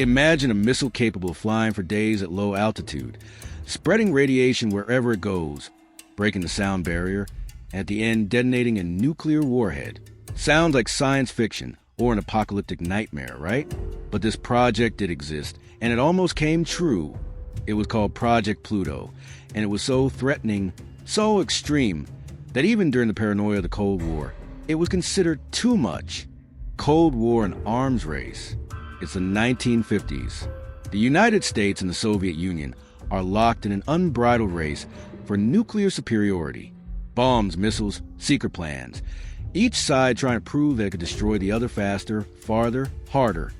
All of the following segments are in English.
Imagine a missile capable of flying for days at low altitude, spreading radiation wherever it goes, breaking the sound barrier, and at the end detonating a nuclear warhead. Sounds like science fiction or an apocalyptic nightmare, right? But this project did exist, and it almost came true. It was called Project Pluto, and it was so threatening, so extreme, that even during the paranoia of the Cold War, it was considered too much. Cold War and arms race. It's the 1950s. The United States and the Soviet Union are locked in an unbridled race for nuclear superiority. Bombs, missiles, secret plans. Each side trying to prove that it could destroy the other faster, farther, harder.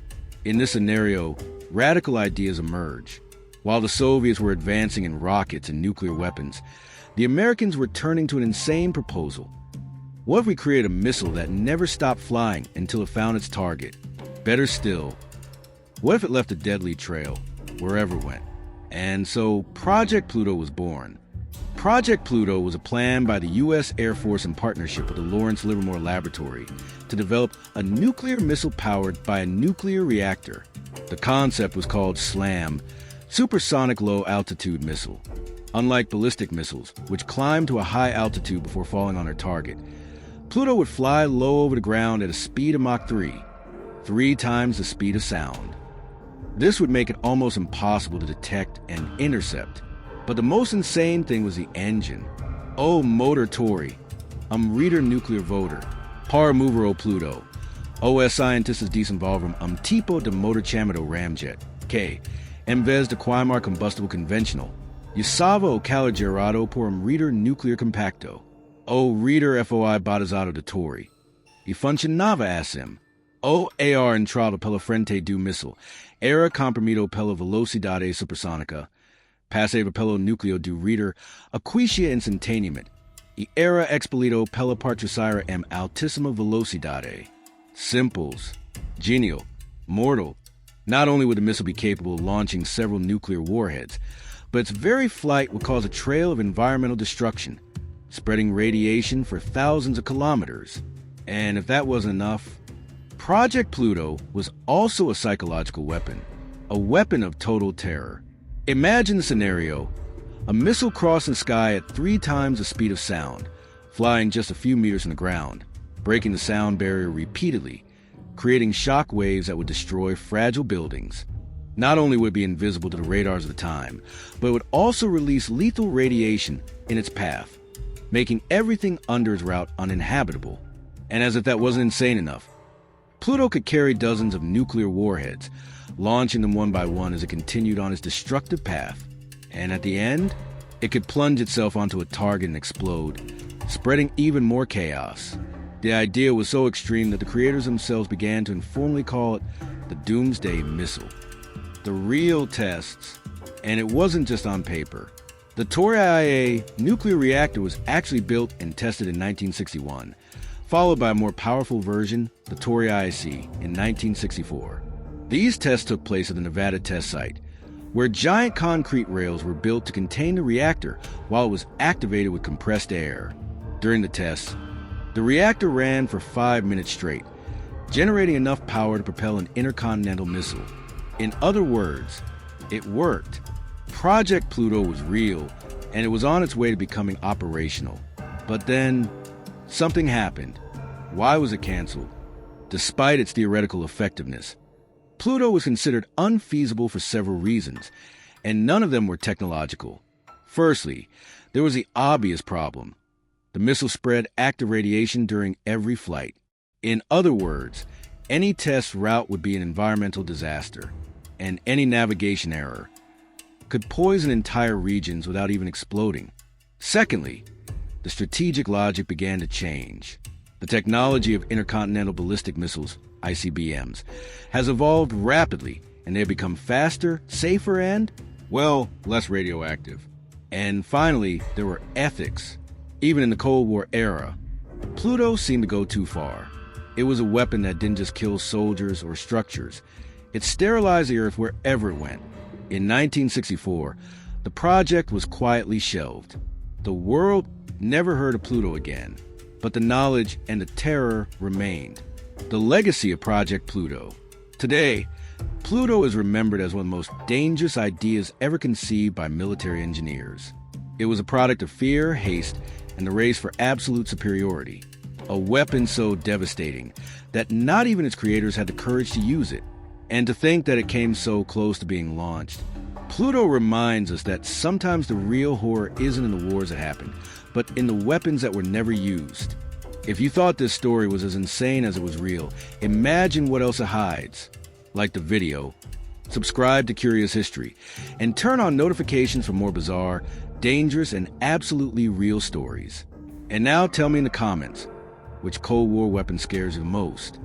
In this scenario, radical ideas emerge. While the Soviets were advancing in rockets and nuclear weapons, the Americans were turning to an insane proposal. What if we create a missile that never stopped flying until it found its target? Better still, what if it left a deadly trail wherever it went? And so Project Pluto was born. Project Pluto was a plan by the U.S. Air Force in partnership with the Lawrence Livermore Laboratory to develop a nuclear missile powered by a nuclear reactor. The concept was called SLAM, Supersonic Low Altitude Missile. Unlike ballistic missiles, which climb to a high altitude before falling on their target, Pluto would fly low over the ground at a speed of Mach 3, 3 times the speed of sound. This would make it almost impossible to detect and intercept. But the most insane thing was the engine. O motor Tori, reader nuclear voter, par movero Pluto, os scientistas desenvolveram tipo de motor chamado ramjet, que, em vez de queimar combustível convencional, usava o calor gerado por reader nuclear compacto, o reader foi batizado de Tori, e funcionava assim. O ar entrado pela frente do míssil era comprimido pela velocidade supersônica, passava pelo núcleo do reader aquecia instantaneamente, e era expelido pela parte traseira em altíssima velocidade. Simples, genial, mortal. Not only would the missile be capable of launching several nuclear warheads, but its very flight would cause a trail of environmental destruction, spreading radiation for thousands of kilometers. And if that wasn't enough, Project Pluto was also a psychological weapon, a weapon of total terror. Imagine the scenario: a missile crossing the sky at 3 times the speed of sound, flying just a few meters from the ground, breaking the sound barrier repeatedly, creating shock waves that would destroy fragile buildings. Not only would it be invisible to the radars of the time, but it would also release lethal radiation in its path, making everything under its route uninhabitable. And as if that wasn't insane enough, Pluto could carry dozens of nuclear warheads, launching them one by one as it continued on its destructive path. And at the end, it could plunge itself onto a target and explode, spreading even more chaos. The idea was so extreme that the creators themselves began to informally call it the Doomsday missile. The real tests, and it wasn't just on paper. The Tori-IA nuclear reactor was actually built and tested in 1961, followed by a more powerful version, the Tori-IC, in 1964. These tests took place at the Nevada test site, where giant concrete rails were built to contain the reactor while it was activated with compressed air. During the tests, the reactor ran for 5 minutes straight, generating enough power to propel an intercontinental missile. In other words, it worked. Project Pluto was real, and it was on its way to becoming operational. But then, something happened. Why was it canceled? Despite its theoretical effectiveness, Pluto was considered unfeasible for several reasons, and none of them were technological. Firstly, there was the obvious problem. The missile spread active radiation during every flight. In other words, any test route would be an environmental disaster, and any navigation error could poison entire regions without even exploding. Secondly, the strategic logic began to change. The technology of intercontinental ballistic missiles, ICBMs, has evolved rapidly, and they have become faster, safer, and, well, less radioactive. And finally, there were ethics. Even in the Cold War era, Pluto seemed to go too far. It was a weapon that didn't just kill soldiers or structures. It sterilized the Earth wherever it went. In 1964, the project was quietly shelved. The world never heard of Pluto again, but the knowledge and the terror remained. The legacy of Project Pluto. Today, Pluto is remembered as one of the most dangerous ideas ever conceived by military engineers. It was a product of fear, haste, and the race for absolute superiority. A weapon so devastating that not even its creators had the courage to use it. And to think that it came so close to being launched. Pluto reminds us that sometimes the real horror isn't in the wars that happened, but in the weapons that were never used. If you thought this story was as insane as it was real, imagine what else it hides. Like the video, subscribe to Curious History, and turn on notifications for more bizarre, dangerous, and absolutely real stories. And now tell me in the comments, which Cold War weapon scares you the most?